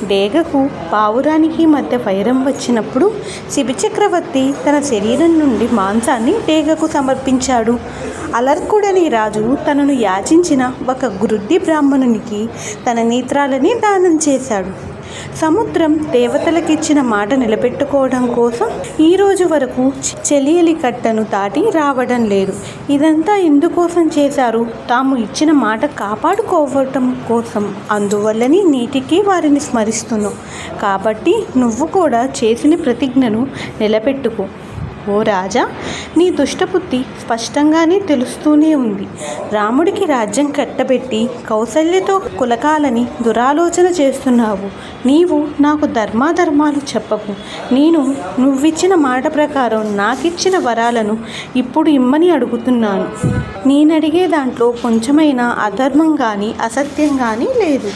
డేగకు పావురానికి మధ్య వైరం వచ్చినప్పుడు శిబిచక్రవర్తి తన శరీరం నుండి మాంసాన్ని డేగకు సమర్పించాడు. అలర్కుడని రాజు తనను యాచించిన ఒక గ్రుడ్డి బ్రాహ్మణునికి తన నేత్రాలని దానం చేశాడు. సముద్రం దేవతలకిచ్చిన మాట నిలబెట్టుకోవడం కోసం ఈ రోజు వరకు చెలియలి కట్టను దాటి రావడం లేదు. ఇదంతా ఎందుకోసం చేశారు? తాము ఇచ్చిన మాట కాపాడుకోవటం కోసం. అందువల్లనే నీటికి వారిని స్మరిస్తున్నాం. కాబట్టి నువ్వు కూడా చేసిన ప్రతిజ్ఞను నిలబెట్టుకో. ఓ రాజా, నీ దుష్టబుద్ధి స్పష్టంగానే తెలుస్తూనే ఉంది. రాముడికి రాజ్యం కట్టబెట్టి కౌసల్యతో కులకాలని దురాలోచన చేస్తున్నావు. నీవు నాకు ధర్మాధర్మాలు చెప్పకు. నువ్విచ్చిన మాట ప్రకారం నాకిచ్చిన వరాలను ఇప్పుడు ఇమ్మని అడుగుతున్నాను. నేనడిగే దాంట్లో కొంచెమైనా అధర్మం కానీ అసత్యం కానీ లేదు.